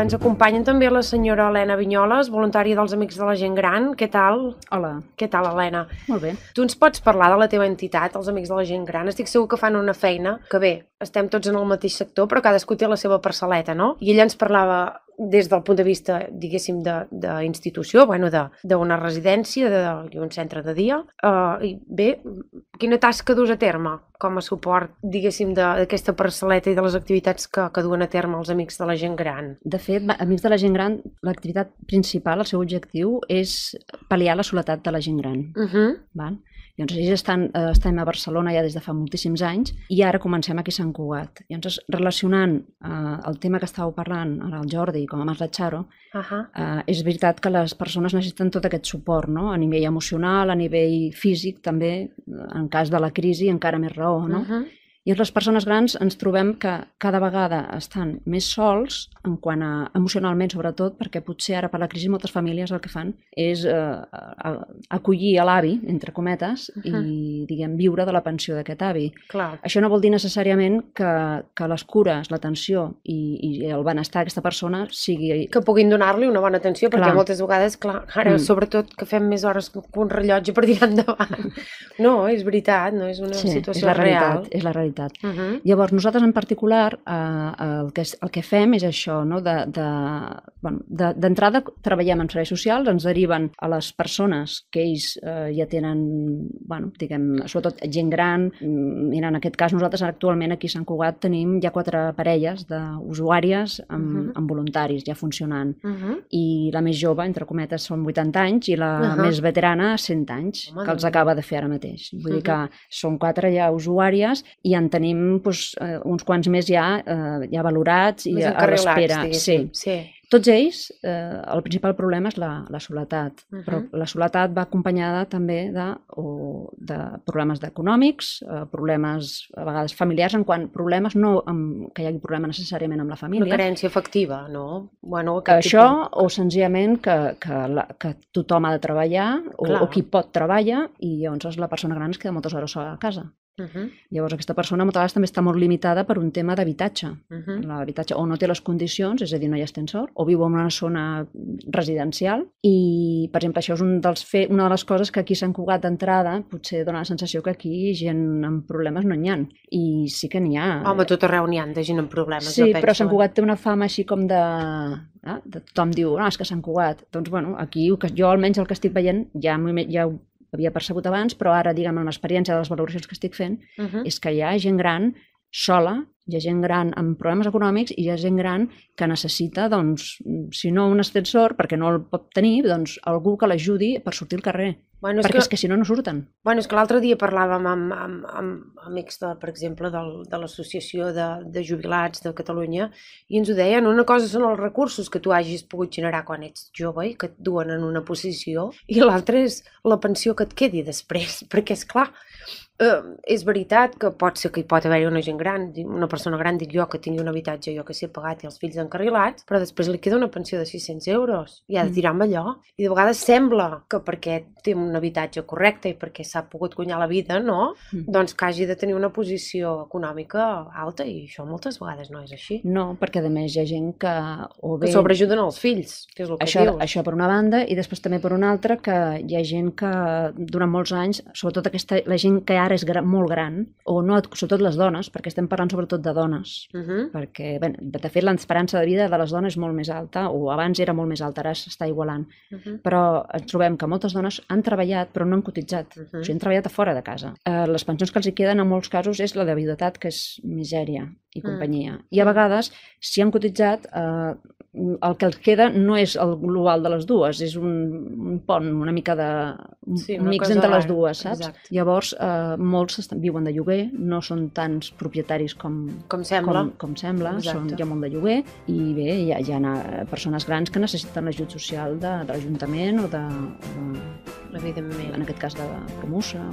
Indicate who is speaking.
Speaker 1: ens acompanyen també la senyora Helena Vinyoles, voluntària dels Amics de la Gent Gran. Què tal?
Speaker 2: Hola.
Speaker 1: Què tal, Helena?
Speaker 2: Molt bé.
Speaker 1: Tu ens pots parlar de la teva entitat, els Amics de la Gent Gran? Estic segur que fan una feina, que bé, estem tots en el mateix sector, però cadascú té la seva parcel·leta, no? I ella ens parlava des del punt de vista, diguéssim, d'institució, d'una residència i un centre de dia. I bé, quina tasca dus a terme com a suport, diguéssim, d'aquesta parcel·leta i de les activitats que duen a terme els Amics de la Gent Gran?
Speaker 2: De fet, Amics de la Gent Gran, l'activitat principal, el seu objectiu, és pal·liar la soledat de la gent gran. Val? Llavors, ells estem a Barcelona ja des de fa moltíssims anys i ara comencem aquí a Sant Cugat. Llavors, relacionant el tema que estàveu parlant, ara el Jordi, com a Mas Latxaro, és veritat que les persones necessiten tot aquest suport, no? A nivell emocional, a nivell físic, també, en cas de la crisi, encara més raó, no? I les persones grans ens trobem que cada vegada estan més sols, en quant a emocionalment sobretot, perquè potser ara per la crisi moltes famílies el que fan és acollir a l'avi, entre cometes, i diguem viure de la pensió d'aquest avi.
Speaker 1: Clar.
Speaker 2: Això no vol dir necessàriament que les cures, l'atenció i el benestar d'aquesta persona sigui...
Speaker 1: Que puguin donar-li una bona atenció, perquè moltes vegades, clar, ara sobretot que fem més hores que un rellotge per tirar endavant. No, és veritat, no és una situació real.
Speaker 2: És la realitat. Llavors, nosaltres en particular el que fem és això, no? D'entrada treballem en serveis socials, ens deriven a les persones que ells ja tenen, diguem, sobretot gent gran. Mira, en aquest cas nosaltres actualment aquí a Sant Cugat tenim ja 4 parelles d'usuàries amb voluntaris ja funcionant, i la més jove, entre cometes, són 80 anys i la més veterana 100 anys, que els acaba de fer ara mateix. Vull dir que són 4 ja usuàries i en tenim uns quants més ja valorats i a l'espera.
Speaker 1: Sí.
Speaker 2: Tots ells, el principal problema és la soledat, però la soledat va acompanyada també de problemes econòmics, problemes a vegades familiars, en quant problemes no que hi hagi problema necessàriament amb la família.
Speaker 1: Una carència afectiva, no?
Speaker 2: Això, o senzillament que tothom ha de treballar, o qui pot treballar, i llavors la persona gran es queda moltes hores sola a casa. Llavors aquesta persona moltes vegades també està molt limitada per un tema d'habitatge. L'habitatge o no té les condicions, és a dir, no hi ha ascensor, o viu en una zona residencial, i per exemple això és una de les coses que aquí a Sant Cugat d'entrada potser dona la sensació que aquí gent amb problemes no n'hi ha, i sí que n'hi ha.
Speaker 1: Home, tot arreu n'hi ha de gent amb problemes.
Speaker 2: Sí, però Sant Cugat té una fama així com de tothom diu, no, és que Sant Cugat, doncs bueno, aquí jo almenys el que estic veient ja ho havia percebut abans, però ara, diguem, amb l'experiència de les valoracions que estic fent, és que hi ha gent gran sola, hi ha gent gran amb problemes econòmics i hi ha gent gran que necessita, doncs, si no un ascensor, perquè no el pot tenir, doncs algú que l'ajudi per sortir al carrer. Perquè és que si no, no surten.
Speaker 1: És que l'altre dia parlàvem amb amics, per exemple, de l'Associació de Jubilats de Catalunya, i ens ho deien, una cosa són els recursos que tu hagis pogut generar quan ets jove i que et duen en una posició, i l'altra és la pensió que et quedi després, perquè és clar, és veritat que pot ser que hi pot haver-hi una gent gran, una persona gran, dic jo, que tingui un habitatge jo que sé pagat i els fills encarrilats, però després li queda una pensió de 600 euros i ha de tirar amb allò, i de vegades sembla que perquè té un habitatge correcte i perquè s'ha pogut guanyar la vida, no? Doncs que hagi de tenir una posició econòmica alta, i això moltes vegades no és així.
Speaker 2: No, perquè a més hi ha gent que
Speaker 1: que sobreajuden els fills, que és el que dius.
Speaker 2: Això per una banda, i després també per una altra que hi ha gent que durant molts anys, sobretot la gent que ara és molt gran, o no, sobretot les dones, perquè estem parlant sobretot de dones, perquè, bé, de fet, l'esperança de vida de les dones és molt més alta, o abans era molt més alta, ara s'està igualant, però ens trobem que moltes dones han treballat però no han cotitzat, o sigui, han treballat a fora de casa. Les pensions que els hi queden en molts casos és la de viudetat, que és misèria i companyia, i a vegades, si han cotitzat, el que els queda no és el global de les dues, és un pont, una mica de un mix entre les dues, saps? Llavors, molts viuen de lloguer, no són tants propietaris com sembla, hi ha molt de lloguer, i bé, hi ha persones grans que necessiten l'ajut social de l'Ajuntament o de,
Speaker 1: evidentment,
Speaker 2: en aquest cas de Promusa.